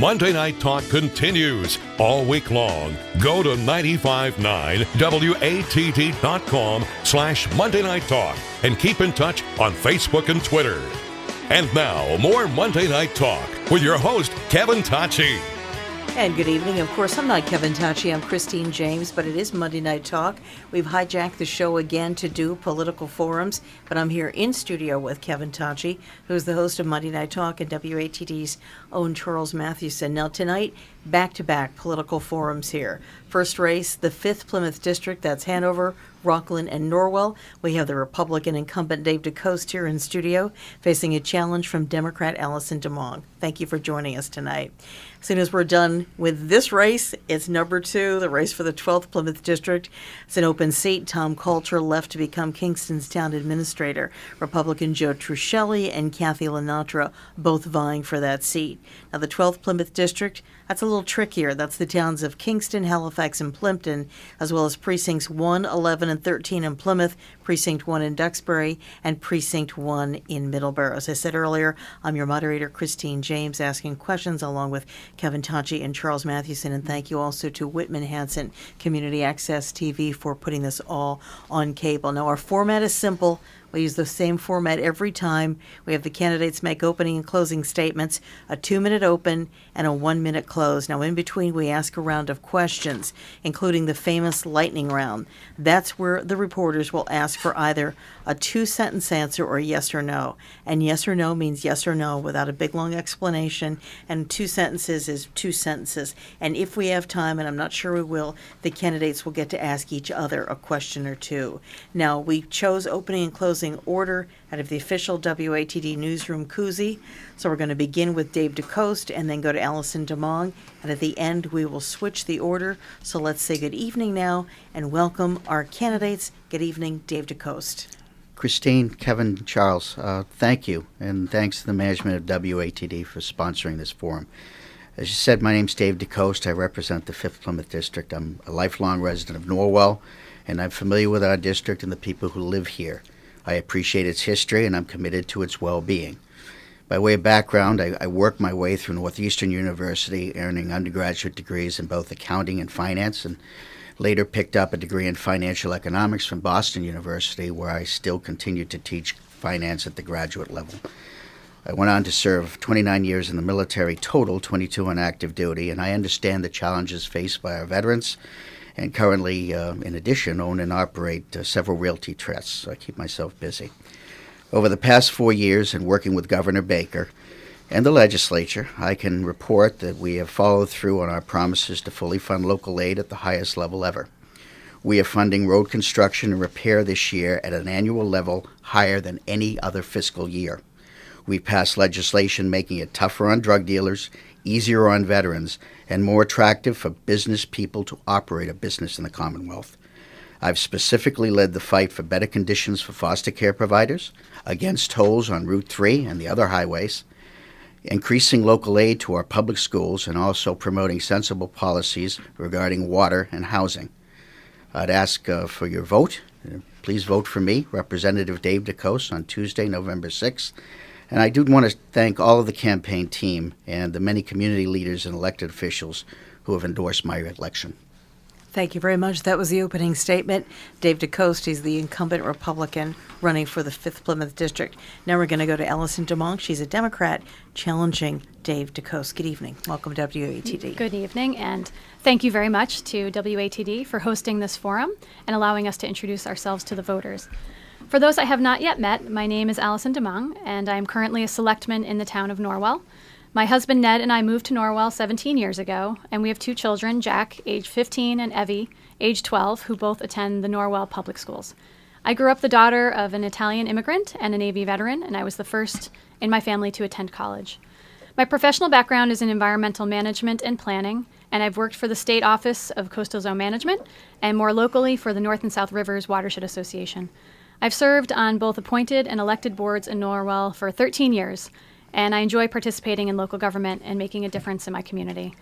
Monday Night Talk continues all week long. Go to 959watd.com/Monday Night Talk and keep in touch on Facebook and Twitter. And now, more Monday Night Talk with your host, Kevin Tocci. And good evening. Of course, I'm not Kevin Tocci. I'm Christine James, but it is Monday Night Talk. We've hijacked the show again to do political forums, but I'm here in studio with Kevin Tocci, who's the host of Monday Night Talk and WATD's own Charles Mathewson. Now tonight, back-to-back political forums here. First race, the 5th Plymouth District, that's Hanover, Rockland, and Norwell. We have the Republican incumbent Dave DeCoste here in studio, facing a challenge from Democrat Alison Demong. Thank you for joining us tonight. As soon as we're done with this race, it's number 2, the race for the 12th Plymouth District. It's an open seat. Tom Coulter left to become Kingston's town administrator. Republican Joe Truschelli and Kathy Lenatra both vying for that seat. Now, the 12th Plymouth District, that's a little trickier. That's the towns of Kingston, Halifax, and Plimpton, as well as precincts 1, 11, and 13 in Plymouth, precinct 1 in Duxbury, and precinct 1 in Middleborough. As I said earlier, I'm your moderator, Christine James, asking questions along with Kevin Tocci and Charles Mathewson. And thank you also to Whitman Hanson Community Access TV for putting this all on cable. Now, our format is simple. We use the same format every time. We have the candidates make opening and closing statements, a 2-minute open and a 1-minute close. Now, in between, we ask a round of questions, including the famous lightning round. That's where the reporters will ask for either a 2-sentence answer or yes or no. And yes or no means yes or no without a big, long explanation. And 2 sentences is 2 sentences. And if we have time, and I'm not sure we will, the candidates will get to ask each other a question or two. Now, we chose opening and closing order out of the official WATD newsroom koozie. So we're going to begin with Dave DeCoste and then go to Alison Demong. And at the end, we will switch the order. So let's say good evening now and welcome our candidates. Good evening, Dave DeCoste. Christine, Kevin, Charles, thank you. And thanks to the management of WATD for sponsoring this forum. As you said, my name's Dave DeCoste. I represent the 5th Plymouth District. I'm a lifelong resident of Norwell, and I'm familiar with our district and the people who live here. I appreciate its history, and I'm committed to its well-being. By way of background, I worked my way through Northeastern University, earning undergraduate degrees in both accounting and finance, and later picked up a degree in financial economics from Boston University, where I still continue to teach finance at the graduate level. I went on to serve 29 years in the military total, 22 on active duty, and I understand the challenges faced by our veterans, and currently, in addition, own and operate several realty trusts, so I keep myself busy. Over the past 4 years in working with Governor Baker and the legislature, I can report that we have followed through on our promises to fully fund local aid at the highest level ever. We are funding road construction and repair this year at an annual level higher than any other fiscal year. We passed legislation making it tougher on drug dealers, easier on veterans, and more attractive for business people to operate a business in the Commonwealth. I've specifically led the fight for better conditions for foster care providers, against tolls on Route 3 and the other highways, increasing local aid to our public schools, and also promoting sensible policies regarding water and housing. I'd ask for your vote. Please vote for me, Representative Dave DeCoste, on Tuesday, November 6th. And I do want to thank all of the campaign team and the many community leaders and elected officials who have endorsed my election. Thank you very much. That was the opening statement. Dave DeCoste is the incumbent Republican running for the 5th Plymouth District. Now we're going to go to Alison Demong. She's a Democrat challenging Dave DeCoste. Good evening. Welcome to WATD. Good evening, and thank you very much to WATD for hosting this forum and allowing us to introduce ourselves to the voters. For those I have not yet met, my name is Alison Demong, and I am currently a selectman in the town of Norwell. My husband Ned and I moved to Norwell 17 years ago, and we have 2 children, Jack, age 15, and Evie, age 12, who both attend the Norwell Public Schools. I grew up the daughter of an Italian immigrant and a Navy veteran, and I was the first in my family to attend college. My professional background is in environmental management and planning, and I've worked for the State Office of Coastal Zone Management, and more locally for the North and South Rivers Watershed Association. I've served on both appointed and elected boards in Norwell for 13 years, and I enjoy participating in local government and making a difference in my community.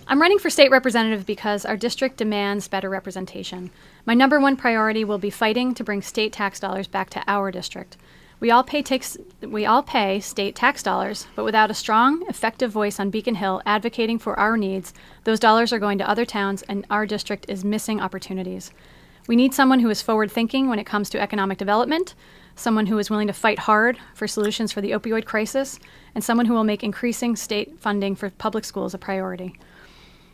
I'm running for state representative because our district demands better representation. My number one priority will be fighting to bring state tax dollars back to our district. We all pay state tax dollars, but without a strong, effective voice on Beacon Hill advocating for our needs, those dollars are going to other towns and our district is missing opportunities. We need someone who is forward-thinking when it comes to economic development, someone who is willing to fight hard for solutions for the opioid crisis, and someone who will make increasing state funding for public schools a priority.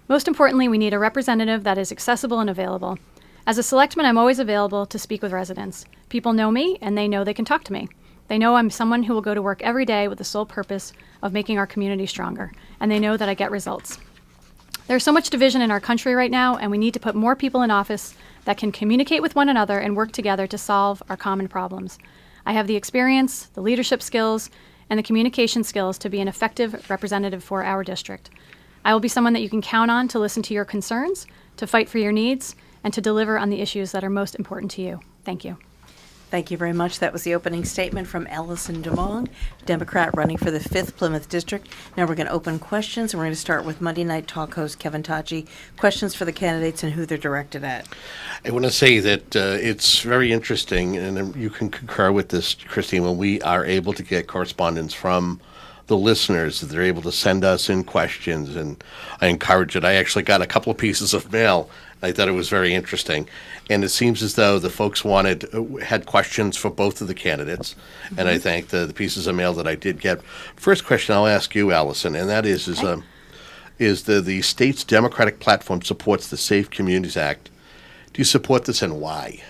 Most importantly, we need a representative that is accessible and available. As a selectman, I'm always available to speak with residents. People know me, and they know they can talk to me. They know I'm someone who will go to work every day with the sole purpose of making our community stronger, and they know that I get results. There's so much division in our country right now, and we need to put more people in office that can communicate with one another and work together to solve our common problems. I have the experience, the leadership skills, and the communication skills to be an effective representative for our district. I will be someone that you can count on to listen to your concerns, to fight for your needs, and to deliver on the issues that are most important to you. Thank you. Thank you very much. That was the opening statement from Alison Demong, Democrat running for the 5th Plymouth District. Now we're going to open questions, and we're going to start with Monday Night Talk host Kevin Tocci. Questions for the candidates and who they're directed at. I want to say that it's very interesting, and you can concur with this, Christine, when we are able to get correspondence from the listeners, that they're able to send us in questions, and I encourage it. I actually got a couple of pieces of mail. I thought it was very interesting. And it seems as though the folks had questions for both of the candidates. Mm-hmm. And I thank the pieces of mail that I did get. First question I'll ask you, Alison, and that is the state's Democratic platform supports the Safe Communities Act. Do you support this, and why?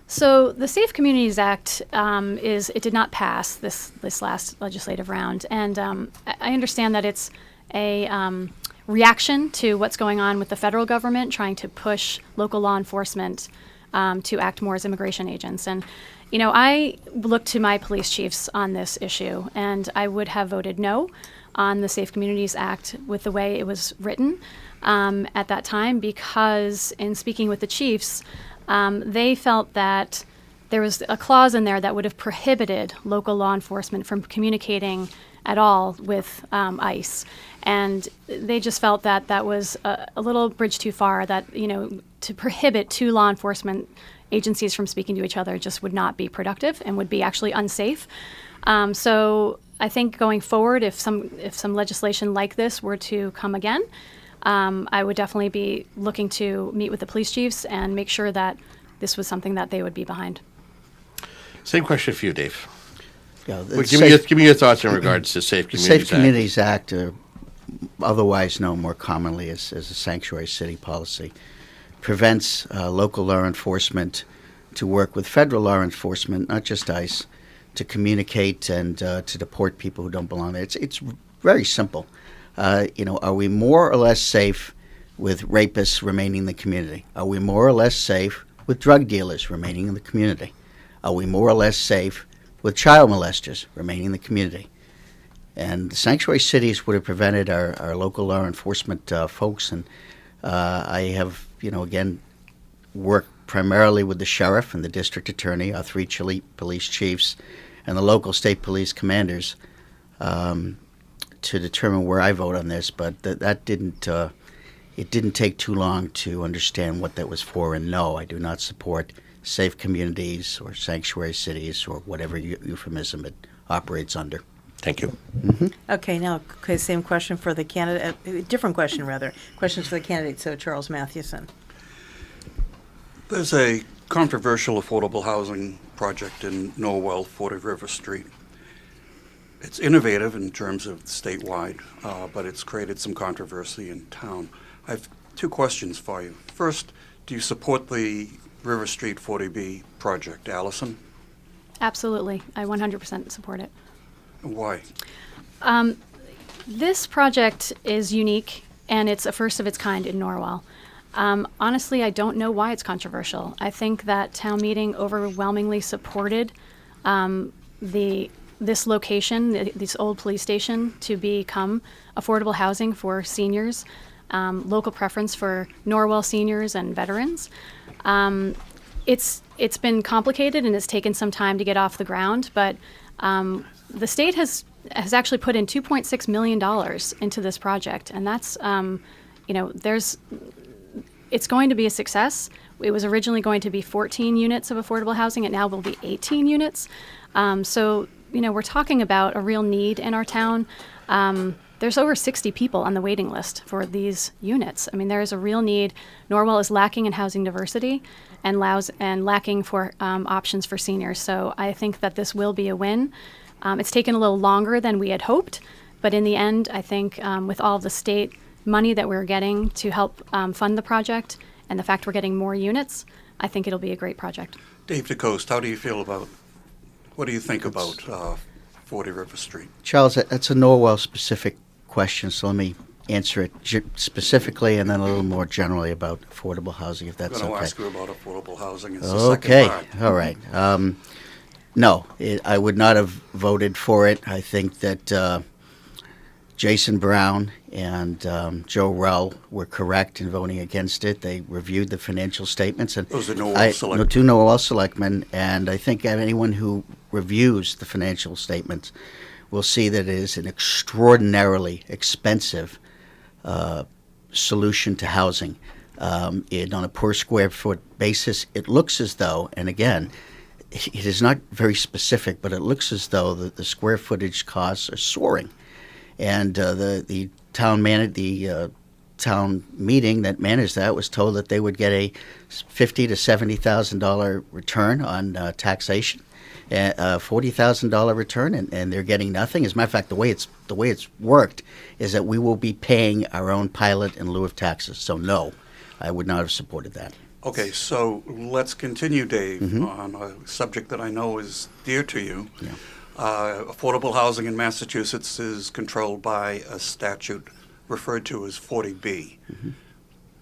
So the Safe Communities Act it did not pass this last legislative round. And I understand that it's a reaction to what's going on with the federal government trying to push local law enforcement to act more as immigration agents. And, I look to my police chiefs on this issue, and I would have voted no on the Safe Communities Act with the way it was written at that time, because in speaking with the chiefs, they felt that there was a clause in there that would have prohibited local law enforcement from communicating at all with ICE. And they just felt that that was a little bridge too far, that, to prohibit two law enforcement agencies from speaking to each other just would not be productive and would be actually unsafe. So I think going forward, if some legislation like this were to come again, I would definitely be looking to meet with the police chiefs and make sure that this was something that they would be behind. Same question for you, Dave. Yeah, give me your thoughts in regards to Safe Communities Act. Safe Communities Act, otherwise known more commonly as a sanctuary city policy, prevents local law enforcement to work with federal law enforcement, not just ICE, to communicate and to deport people who don't belong there. It's very simple. Are we more or less safe with rapists remaining in the community? Are we more or less safe with drug dealers remaining in the community? Are we more or less safe with child molesters remaining in the community? And the sanctuary cities would have prevented our local law enforcement folks. And I have, again, worked primarily with the sheriff and the district attorney, our three police chiefs, and the local state police commanders to determine where I vote on this. But that didn't it didn't take too long to understand what that was for. And no, I do not support safe communities or sanctuary cities or whatever euphemism it operates under. Thank you. Mm-hmm. Okay, now, same question for the candidate, different question rather. Questions for the candidate, so Charles Mathewson. There's a controversial affordable housing project in Norwell, 40 River Street. It's innovative in terms of statewide, but it's created some controversy in town. I have two questions for you. First, do you support the River Street 40B project, Alison? Absolutely. I 100% support it. Why? This project is unique, and it's a first of its kind in Norwell. Honestly, I don't know why it's controversial. I think that town meeting overwhelmingly supported this location, this old police station, to become affordable housing for seniors, local preference for Norwell seniors and veterans. It's been complicated, and it's taken some time to get off the ground, but the state has actually put in $2.6 million into this project, and that's, it's going to be a success. It was originally going to be 14 units of affordable housing. It now will be 18 units. So, we're talking about a real need in our town. There's over 60 people on the waiting list for these units. I mean, there is a real need. Norwell is lacking in housing diversity and lacking for options for seniors. So I think that this will be a win. It's taken a little longer than we had hoped, but in the end, I think with all of the state money that we're getting to help fund the project and the fact we're getting more units, I think it'll be a great project. Dave DeCoste, what do you think about 40 River Street? Charles, that's a Norwell-specific question, so let me answer it specifically and then a little more generally about affordable housing, if that's okay. I'm going to ask you about affordable housing. It's Okay, the second part. all right. No, I would not have voted for it. I think that Jason Brown and Joe Rell were correct in voting against it. They reviewed the financial statements. And Those are Norwell selectmen. Two Norwell selectmen, and I think anyone who reviews the financial statements will see that it is an extraordinarily expensive solution to housing. On a per square foot basis, it looks as though, and again, it is not very specific, but it looks as though the square footage costs are soaring. And the town meeting that managed that was told that they would get a $50,000 to $70,000 return on taxation, $40,000 return, and they're getting nothing. As a matter of fact, the way it's worked is that we will be paying our own pilot in lieu of taxes. So no, I would not have supported that. Okay, so let's continue, Dave, on a subject that I know is dear to you. Yeah. Affordable housing in Massachusetts is controlled by a statute referred to as 40B.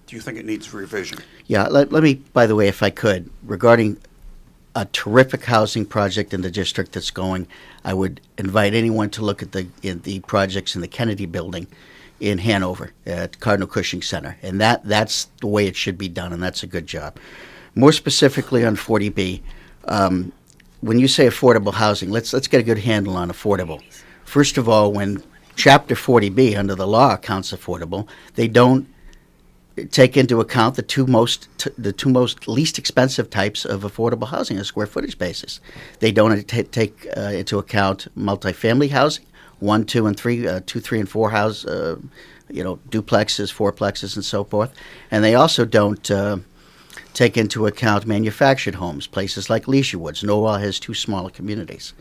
Do you think it needs revision? Yeah, let me, by the way, if I could, regarding a terrific housing project in the district that's going, I would invite anyone to look at the projects in the Kennedy Building in Hanover at Cardinal Cushing Center, and that's the way it should be done, and that's a good job. More specifically on 40B, when you say affordable housing, let's get a good handle on affordable. First of all, when Chapter 40B under the law counts affordable, they don't take into account the two most least expensive types of affordable housing on a square footage basis. They don't take into account multifamily housing, 1, 2, and 3, 2, 3, and 4 house, duplexes, fourplexes, and so forth. And they also don't take into account manufactured homes, places like Leisure Woods. Norwell has 2 smaller communities.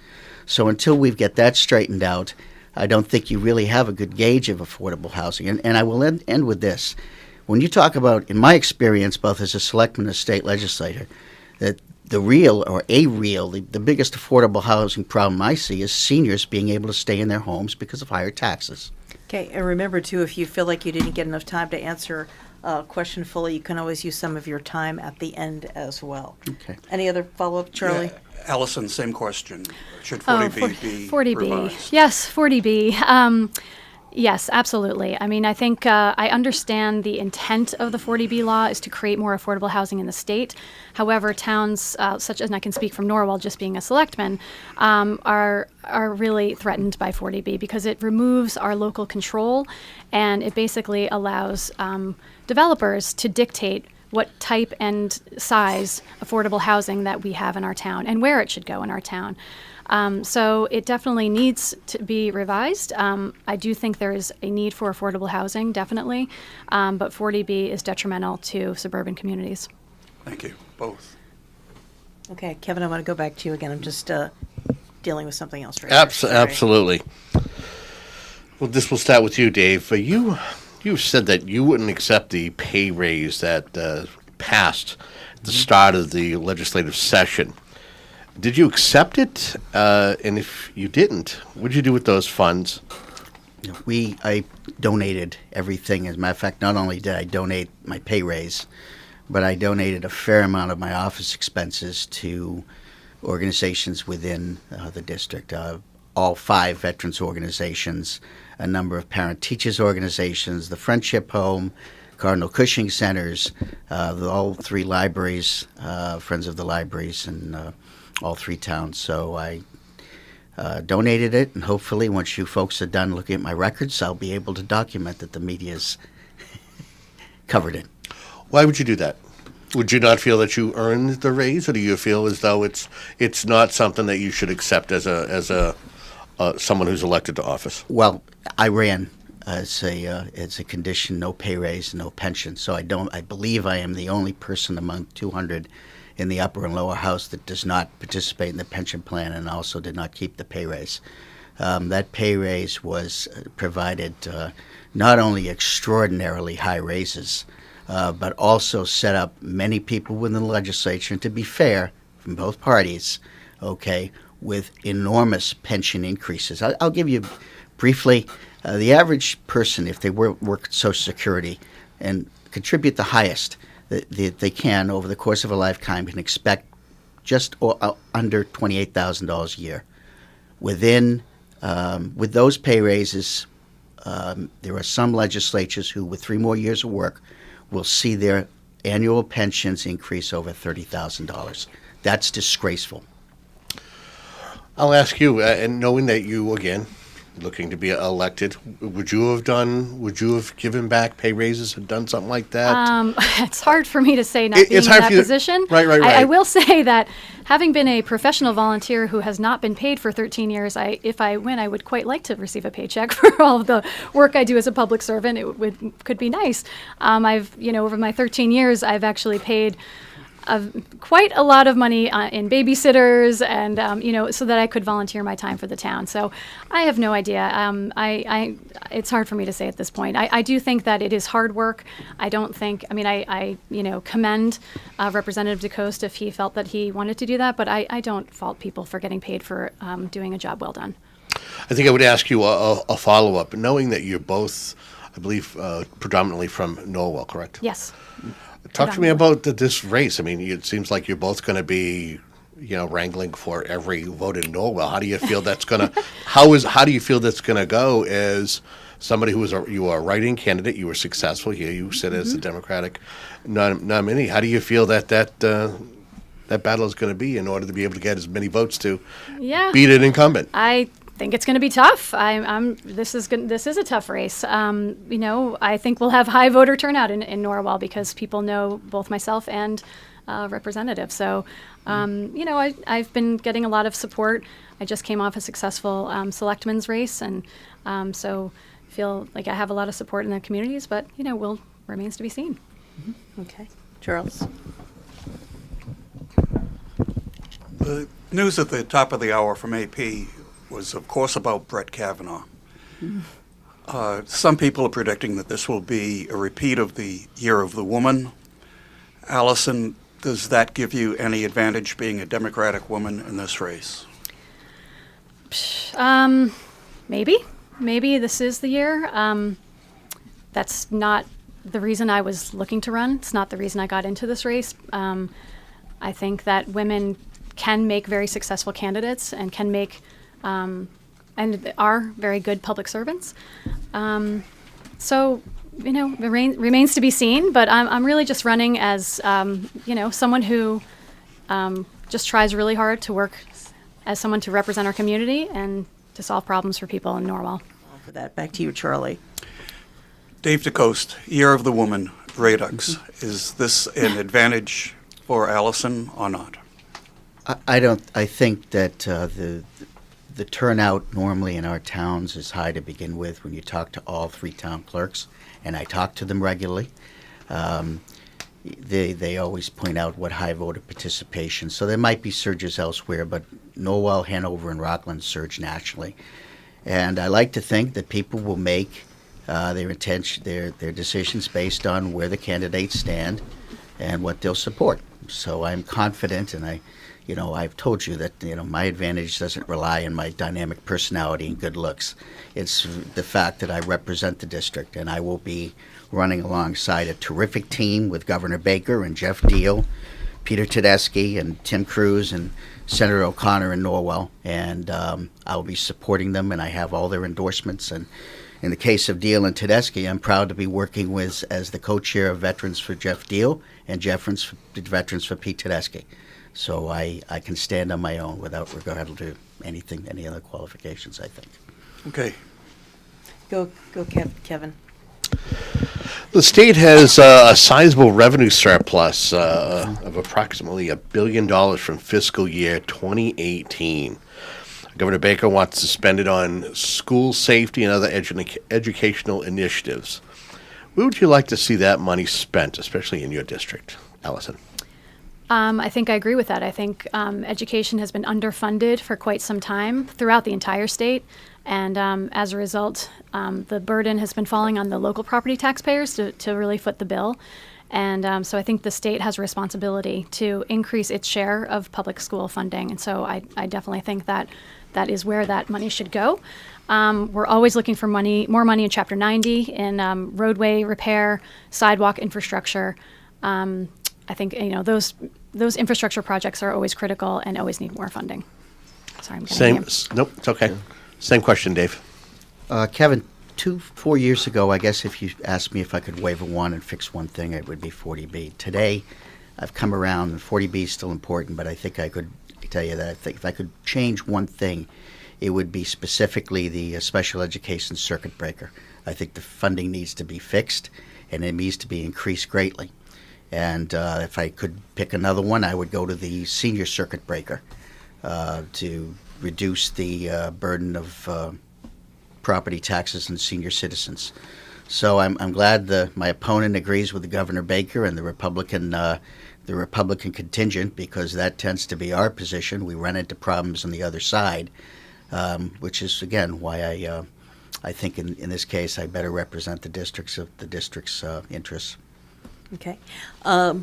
So until we get that straightened out, I don't think you really have a good gauge of affordable housing. And I will end with this. When you talk about, in my experience, both as a selectman and a state legislator, that the biggest affordable housing problem I see is seniors being able to stay in their homes because of higher taxes. Okay, and remember, too, if you feel like you didn't get enough time to answer a question fully, you can always use some of your time at the end as well. Okay. Any other follow-up, Charlie? Yeah. Allison, same question. Should 40B be 40B. revised? Yes, 40B. Yes, absolutely. I mean, I think I understand the intent of the 40B law is to create more affordable housing in the state. However, towns such as, and I can speak from Norwell just being a selectman, are really threatened by 40B because it removes our local control and it basically allows developers to dictate what type and size affordable housing that we have in our town and where it should go in our town. So it definitely needs to be revised. I do think there is a need for affordable housing, definitely, but 40B is detrimental to suburban communities. Thank you, both. Okay, Kevin, I want to go back to you again. I'm just dealing with something else right now. Absolutely. Well, this will start with you, Dave. You said that you wouldn't accept the pay raise that passed at the start of the legislative session. Did you accept it? And if you didn't, what did you do with those funds? I donated everything. As a matter of fact, not only did I donate my pay raise, but I donated a fair amount of my office expenses to organizations within the district. All 5 veterans organizations, a number of parent-teachers organizations, the Friendship Home, Cardinal Cushing Centers, all 3 libraries, Friends of the Libraries, and all 3 towns. So I donated it, and hopefully once you folks are done looking at my records, I'll be able to document that the media's covered it. Why would you do that? Would you not feel that you earned the raise, or do you feel as though it's not something that you should accept as someone who's elected to office? Well, I ran as a condition, no pay raise, no pension. So I believe I am the only person among 200 in the upper and lower house that does not participate in the pension plan and also did not keep the pay raise. That pay raise was provided not only extraordinarily high raises, but also set up many people within the legislature, and to be fair, from both parties, okay, with enormous pension increases. I'll give you briefly, the average person, if they work Social Security and contribute the highest that they can over the course of a lifetime, can expect just under $28,000 a year. With those pay raises, there are some legislatures who, with 3 more years of work, will see their annual pensions increase over $30,000. That's disgraceful. I'll ask you, and knowing that you, again, looking to be elected, would you have given back pay raises and done something like that? It's hard for me to say, not being in that position. Right. I will say that having been a professional volunteer who has not been paid for 13 years, if I win, I would quite like to receive a paycheck for all of the work I do as a public servant. It could be nice. I've, over my 13 years, I've actually paid quite a lot of money in babysitters and, so that I could volunteer my time for the town. So I have no idea. It's hard for me to say at this point. I do think that it is hard work. I don't think, I commend Representative DeCoste if he felt that he wanted to do that, but I don't fault people for getting paid for doing a job well done. I think I would ask you a follow-up, knowing that you're both, I believe, predominantly from Norwell, correct? Yes. Talk to me about this race. It seems like you're both going to be, wrangling for every vote in Norwell. How do you feel that's going to? How do you feel that's going to go? As somebody you are a write-in candidate, you were successful here. You sit as the Democratic nominee. How do you feel that battle is going to be in order to be able to get as many votes to beat an incumbent? I think it's going to be tough. This is a tough race. I think we'll have high voter turnout in Norwell because people know both myself and Representative. So, I've been getting a lot of support. I just came off a successful selectmen's race, and so feel like I have a lot of support in the communities. But remains to be seen. Mm-hmm. Okay, Charles. The news at the top of the hour from AP was, of course, about Brett Kavanaugh. Some people are predicting that this will be a repeat of the Year of the Woman. Alison, does that give you any advantage being a Democratic woman in this race? Maybe. Maybe this is the year. That's not the reason I was looking to run. It's not the reason I got into this race. I think that women can make very successful candidates and can make and are very good public servants. So, it remains to be seen, but I'm really just running as, someone who just tries really hard to work as someone to represent our community and to solve problems for people in Norwell. For that, back to you, Charlie. Dave DeCoste, Year of the Woman, Redux. Is this an advantage for Alison or not? I think that the turnout normally in our towns is high to begin with when you talk to all 3 town clerks, and I talk to them regularly. They always point out what high voter participation. So there might be surges elsewhere, but Norwell, Hanover, and Rockland surge nationally. And I like to think that people will make their decisions based on where the candidates stand and what they'll support. So I'm confident, and I've told you that, my advantage doesn't rely on my dynamic personality and good looks. It's the fact that I represent the district, and I will be running alongside a terrific team with Governor Baker and Jeff Deal, Peter Tedeschi, and Tim Cruz, and Senator O'Connor in Norwell. And I'll be supporting them, and I have all their endorsements. And in the case of Deal and Tedeschi, I'm proud to be working as the co-chair of Veterans for Jeff Deal and Veterans for Pete Tedeschi. So I can stand on my own without regard to any other qualifications, I think. Okay. Go, Kevin. The state has a sizable revenue surplus of approximately $1 billion from fiscal year 2018. Governor Baker wants to spend it on school safety and other educational initiatives. Where would you like to see that money spent, especially in your district, Alison? I think I agree with that. I think education has been underfunded for quite some time throughout the entire state. And as a result, the burden has been falling on the local property taxpayers to really foot the bill. And so I think the state has a responsibility to increase its share of public school funding. And so I definitely think that that is where that money should go. We're always looking for more money in Chapter 90 in roadway repair, sidewalk infrastructure. I think those infrastructure projects are always critical and always need more funding. Sorry, I'm getting you. Nope, it's okay. Same question, Dave. Kevin, 4 years ago, I guess if you asked me if I could wave a wand and fix one thing, it would be 40B. Today, I've come around, and 40B is still important, but I think I could tell you that I think if I could change one thing, it would be specifically the special education circuit breaker. I think the funding needs to be fixed, and it needs to be increased greatly. And if I could pick another one, I would go to the senior circuit breaker to reduce the burden of property taxes on senior citizens. So I'm glad my opponent agrees with the Governor Baker and the Republican contingent, because that tends to be our position. We run into problems on the other side, which is again why I think in this case I better represent the district's interests. Okay.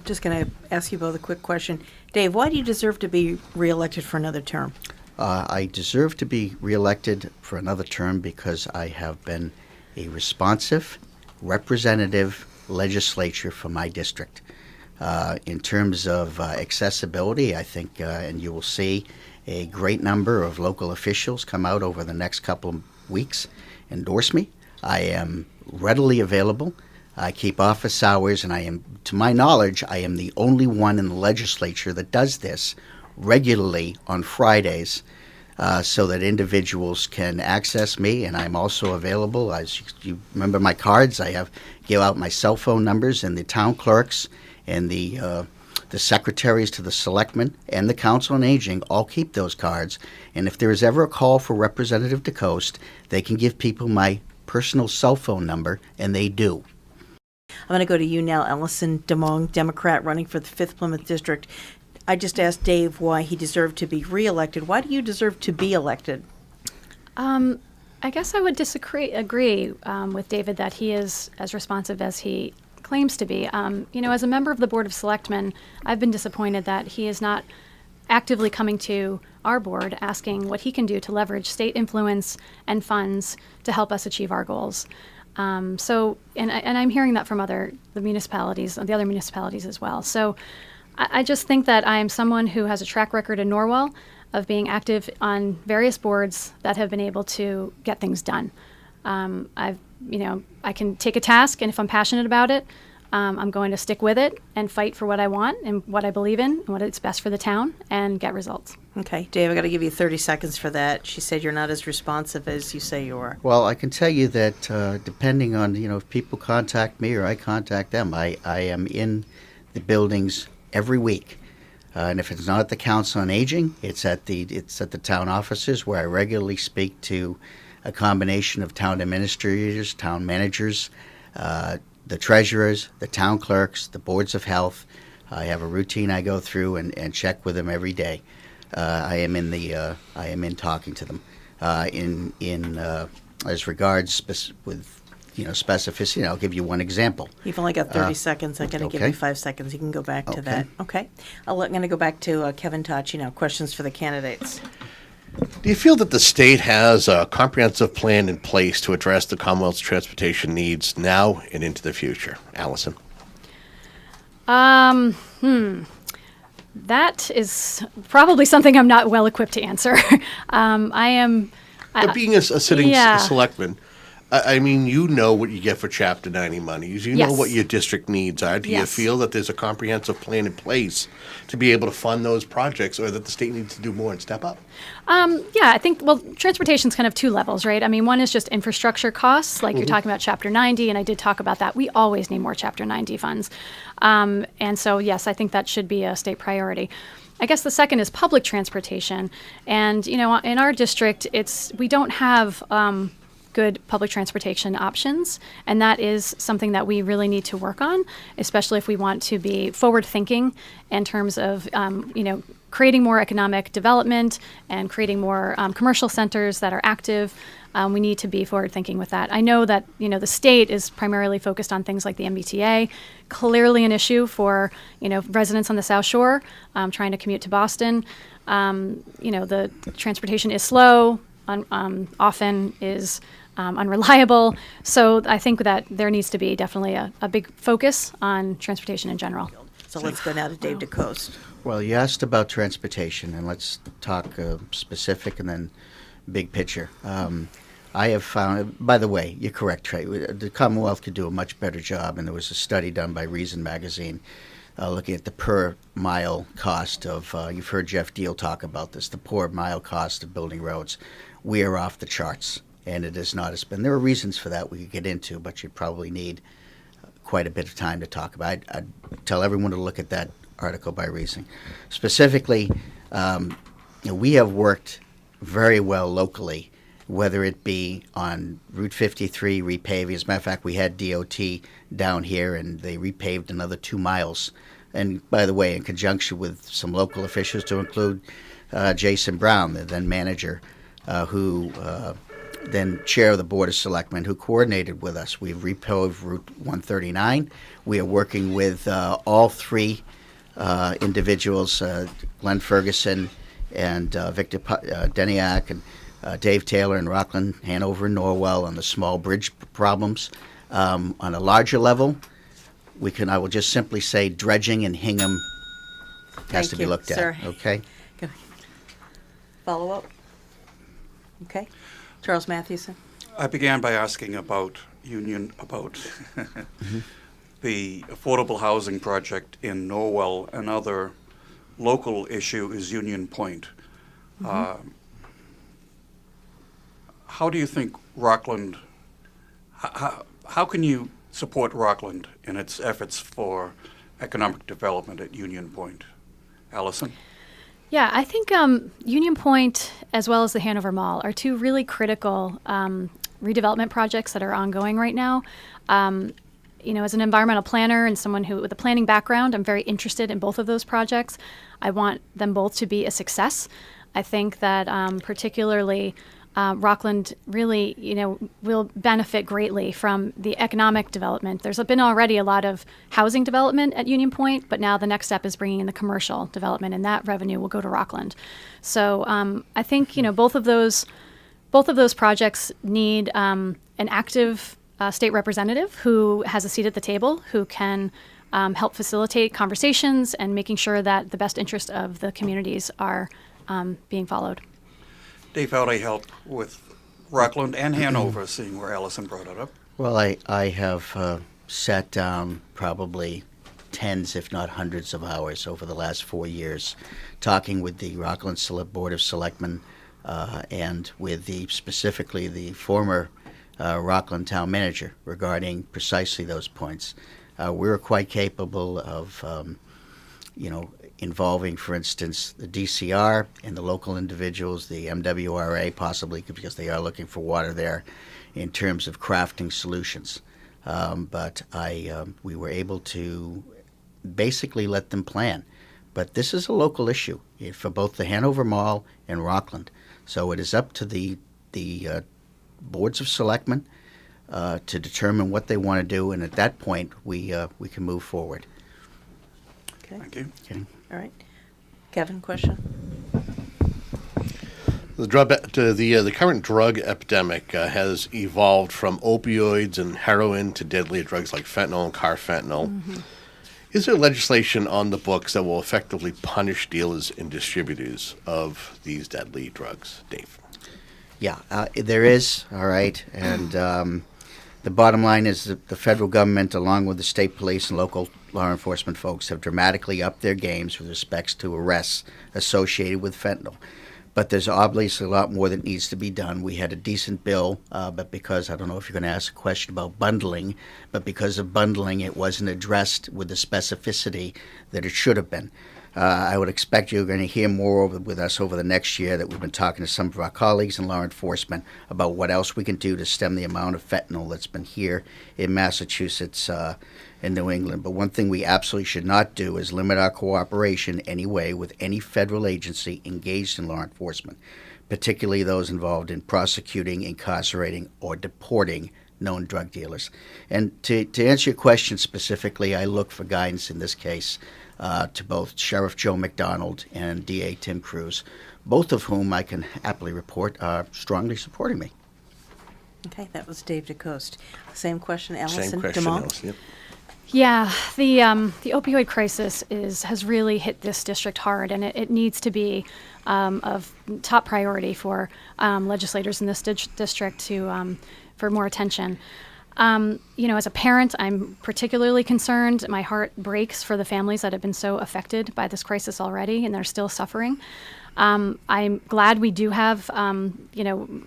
Just going to ask you both a quick question. Dave, why do you deserve to be reelected for another term? I deserve to be reelected for another term because I have been a responsive, representative legislature for my district. In terms of accessibility, I think, and you will see a great number of local officials come out over the next couple of weeks, endorse me. I am readily available. I keep office hours, and I am, to my knowledge, I am the only one in the legislature that does this regularly on Fridays, so that individuals can access me, and I'm also available. As you remember my cards, I give out my cell phone numbers, and the town clerks and the secretaries to the selectmen and the council on aging all keep those cards. And if there is ever a call for Representative DeCoste, they can give people my personal cell phone number, and they do. I'm going to go to you now, Alison Demong, Democrat running for the 5th Plymouth District. I just asked Dave why he deserved to be reelected. Why do you deserve to be elected? I guess I would agree with David that he is as responsive as he claims to be. As a member of the Board of Selectmen, I've been disappointed that he is not actively coming to our board asking what he can do to leverage state influence and funds to help us achieve our goals. And I'm hearing that from the other municipalities as well. So I just think that I am someone who has a track record in Norwell of being active on various boards that have been able to get things done. I can take a task, and if I'm passionate about it, I'm going to stick with it and fight for what I want and what I believe in and what it's best for the town and get results. Okay, Dave, I got to give you 30 seconds for that. She said you're not as responsive as you say you are. Well, I can tell you that depending on, if people contact me or I contact them, I am in the buildings every week. And if it's not at the Council on Aging, it's at the town offices, where I regularly speak to a combination of town administrators, town managers, the treasurers, the town clerks, the boards of health. I have a routine I go through and check with them every day. I am in talking to them. As regards with specificity, I'll give you one example. You've only got 30 seconds. I'm going to give you 5 seconds. You can go back to that. Okay. I'm going to go back to Kevin Tocci now. Questions for the candidates. Do you feel that the state has a comprehensive plan in place to address the Commonwealth's transportation needs now and into the future? Alison? That is probably something I'm not well equipped to answer. But being a sitting selectman, I mean, you know what you get for Chapter 90 monies. You know Yes. what your district needs are. Do you Yes. feel that there's a comprehensive plan in place to be able to fund those projects, or that the state needs to do more and step up? Yeah, I think, well, transportation's kind of two levels, right? I mean, one is just infrastructure costs, like you're talking about Chapter 90, and I did talk about that. We always need more Chapter 90 funds. And so, yes, I think that should be a state priority. I guess the second is public transportation. And, you know, in our district, we don't have good public transportation options, and that is something that we really need to work on, especially if we want to be forward-thinking in terms of, you know, creating more economic development and creating more commercial centers that are active. We need to be forward-thinking with that. I know that, you know, the state is primarily focused on things like the MBTA, clearly an issue for, you know, residents on the South Shore trying to commute to Boston. You know, the transportation is slow, often is unreliable. So I think that there needs to be definitely a big focus on transportation in general. So let's go now to Dave DeCoste. Well, you asked about transportation, and let's talk specific and then big picture. I have found, by the way, you're correct, Trey. The Commonwealth could do a much better job, and there was a study done by Reason Magazine looking at the per mile cost of, you've heard Jeff Deal talk about this, the per mile cost of building roads. We are off the charts, and it is not as been. There are reasons for that we could get into, but you probably need quite a bit of time to talk about. I'd tell everyone to look at that article by Reason. Specifically, you know, we have worked very well locally, whether it be on Route 53 repaving. As a matter of fact, we had DOT down here, and they repaved another 2 miles. And by the way, in conjunction with some local officials, to include Jason Brown, the then manager, who then chair of the Board of Selectmen, who coordinated with us. We've repaved Route 139. We are working with all three individuals, Glenn Ferguson and Victor Deniak and Dave Taylor in Rockland, Hanover, and Norwell on the small bridge problems. On a larger level, I will just simply say dredging in Hingham has to be looked sir. at. Okay. Follow up? Okay. Charles Mathewson. I began by asking about the affordable housing project in Norwell. Another local issue is Union Point. How do you think Rockland, how can you support Rockland in its efforts for economic development at Union Point? Alison? Yeah, I think Union Point, as well as the Hanover Mall, are two really critical redevelopment projects that are ongoing right now. You know, as an environmental planner and someone with a planning background, I'm very interested in both of those projects. I want them both to be a success. I think that particularly Rockland really, you know, will benefit greatly from the economic development. There's been already a lot of housing development at Union Point, but now the next step is bringing in the commercial development, and that revenue will go to Rockland. So I think, you know, both of those projects need an active state representative who has a seat at the table, who can help facilitate conversations and making sure that the best interest of the communities are being followed. Dave, how do you help with Rockland and Hanover, seeing where Alison brought it up? Well, I have sat down probably tens, if not hundreds of hours over the last 4 years, talking with the Rockland Board of Selectmen and with specifically the former Rockland Town Manager regarding precisely those points. We're quite capable of, you know, involving, for instance, the DCR and the local individuals, the MWRA possibly, because they are looking for water there, in terms of crafting solutions. But we were able to basically let them plan. But this is a local issue for both the Hanover Mall and Rockland. So it is up to the boards of selectmen to determine what they want to do, and at that point, we can move forward. Okay. Thank you. Okay. All right. Kevin, question? The current drug epidemic has evolved from opioids and heroin to deadlier drugs like fentanyl and carfentanil. Mm-hmm. Is there legislation on the books that will effectively punish dealers and distributors of these deadly drugs, Dave? Yeah, there is, all right. And the bottom line is that the federal government, along with the state police and local law enforcement folks, have dramatically upped their games with respect to arrests associated with fentanyl. But there's obviously a lot more that needs to be done. We had a decent bill, but because, I don't know if you're going to ask a question about bundling, but because of bundling, it wasn't addressed with the specificity that it should have been. I would expect you're going to hear more with us over the next year, that we've been talking to some of our colleagues in law enforcement about what else we can do to stem the amount of fentanyl that's been here in Massachusetts and New England. But one thing we absolutely should not do is limit our cooperation anyway with any federal agency engaged in law enforcement, particularly those involved in prosecuting, incarcerating, or deporting known drug dealers. And to answer your question specifically, I look for guidance in this case to both Sheriff Joe McDonald and DA Tim Cruz, both of whom I can happily report are strongly supporting me. Okay, that was Dave DeCoste. Same question, Alison Same question, Demong. Alison. Yep. Yeah, the opioid crisis has really hit this district hard, and it needs to be of top priority for legislators in this district to for more attention. As a parent, I'm particularly concerned. My heart breaks for the families that have been so affected by this crisis already, and they're still suffering. I'm glad we do have,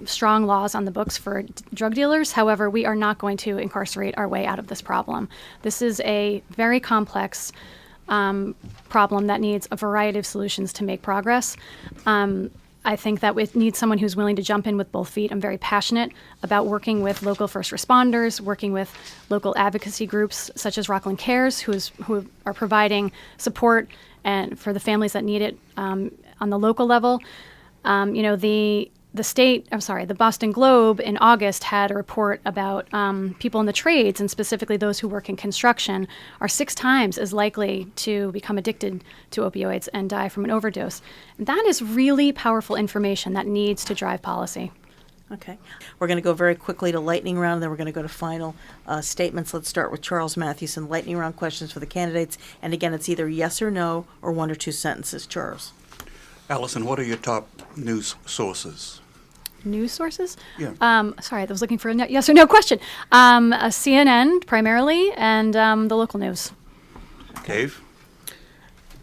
strong laws on the books for drug dealers. However, we are not going to incarcerate our way out of this problem. This is a very complex problem that needs a variety of solutions to make progress. I think that it needs someone who's willing to jump in with both feet. I'm very passionate about working with local first responders, working with local advocacy groups such as Rockland Cares, who are providing support and for the families that need it on the local level. The Boston Globe in August had a report about people in the trades, and specifically those who work in construction, are 6 times as likely to become addicted to opioids and die from an overdose. And that is really powerful information that needs to drive policy. Okay. We're going to go very quickly to lightning round, then we're going to go to final statements. Let's start with Charles Mathewson. Lightning round questions for the candidates. And again, it's either yes or no or 1 or 2 sentences. Charles. Alison, what are your top news sources? News sources? Yeah. Sorry, I was looking for a yes or no question. CNN primarily, and the local news. Cave?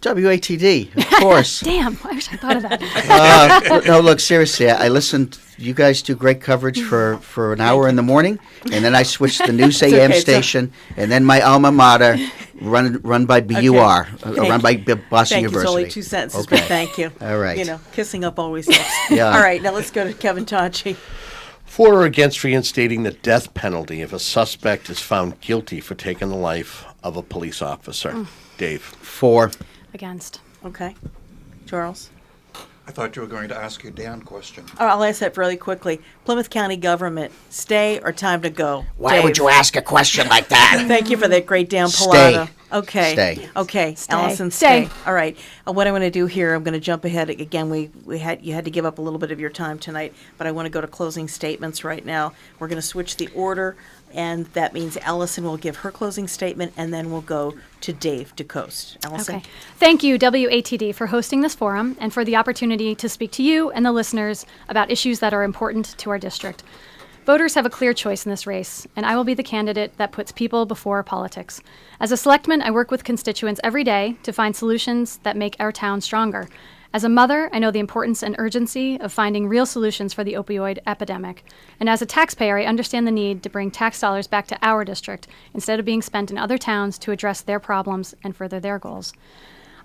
WATD, of course. Damn, I wish I thought of that. No, look, seriously, I listened. You guys do great coverage for an hour in the morning, and then I switched to the News AM station, and then my alma mater, run by BUR, run by Boston Thank University. you. It's only 2 sentences, Okay. but thank you. All right. Kissing up always helps. Yeah. All right, now let's go to Kevin Tocci. For or against reinstating the death penalty if a suspect is found guilty for taking the life of a police officer? Dave. For. Against. Okay. Charles? I thought you were going to ask your Dan question. I'll ask that really quickly. Plymouth County government, stay or time to go? Why Dave. would you ask a question like that? Thank you for that great Dan Stay. Pilata. Okay. Stay. Okay. Stay. Allison, Stay. stay. All right. What I'm going to do here, I'm going to jump ahead again. You had to give up a little bit of your time tonight, but I want to go to closing statements right now. We're going to switch the order, and that means Allison will give her closing statement, and then we'll go to Dave DeCoste. Allison. Okay. Thank you, WATD, for hosting this forum and for the opportunity to speak to you and the listeners about issues that are important to our district. Voters have a clear choice in this race, and I will be the candidate that puts people before politics. As a selectman, I work with constituents every day to find solutions that make our town stronger. As a mother, I know the importance and urgency of finding real solutions for the opioid epidemic. And as a taxpayer, I understand the need to bring tax dollars back to our district instead of being spent in other towns to address their problems and further their goals.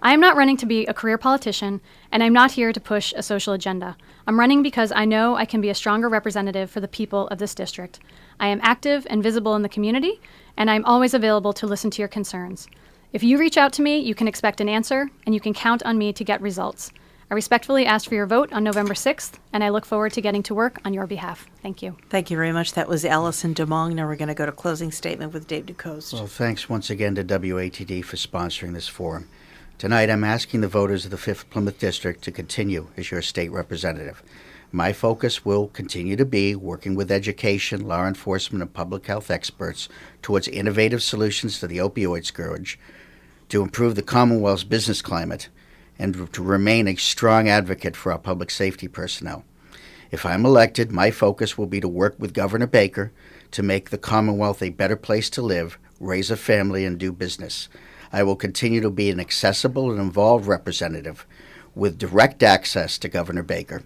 I am not running to be a career politician, and I'm not here to push a social agenda. I'm running because I know I can be a stronger representative for the people of this district. I am active and visible in the community, and I'm always available to listen to your concerns. If you reach out to me, you can expect an answer, and you can count on me to get results. I respectfully ask for your vote on November 6th, and I look forward to getting to work on your behalf. Thank you. Thank you very much. That was Alison Demong. Now we're going to go to closing statement with Dave DeCoste. Well, thanks once again to WATD for sponsoring this forum. Tonight, I'm asking the voters of the 5th Plymouth District to continue as your state representative. My focus will continue to be working with education, law enforcement, and public health experts towards innovative solutions to the opioid scourge, to improve the Commonwealth's business climate, and to remain a strong advocate for our public safety personnel. If I'm elected, my focus will be to work with Governor Baker to make the Commonwealth a better place to live, raise a family, and do business. I will continue to be an accessible and involved representative with direct access to Governor Baker.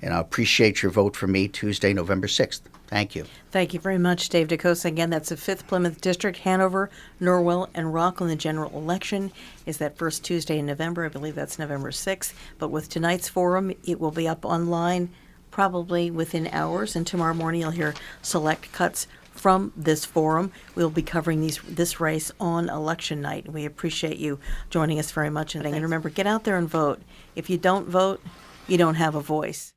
And I appreciate your vote for me Tuesday, November 6th. Thank you. Thank you very much, Dave DeCoste. Again, that's the 5th Plymouth District. Hanover, Norwell, and Rockland. The general election is that first Tuesday in November. I believe that's November 6th. But with tonight's forum, it will be up online probably within hours. And tomorrow morning, you'll hear select cuts from this forum. We'll be covering this race on election night. We appreciate you joining us very much. And remember, get out there and vote. If you don't vote, you don't have a voice.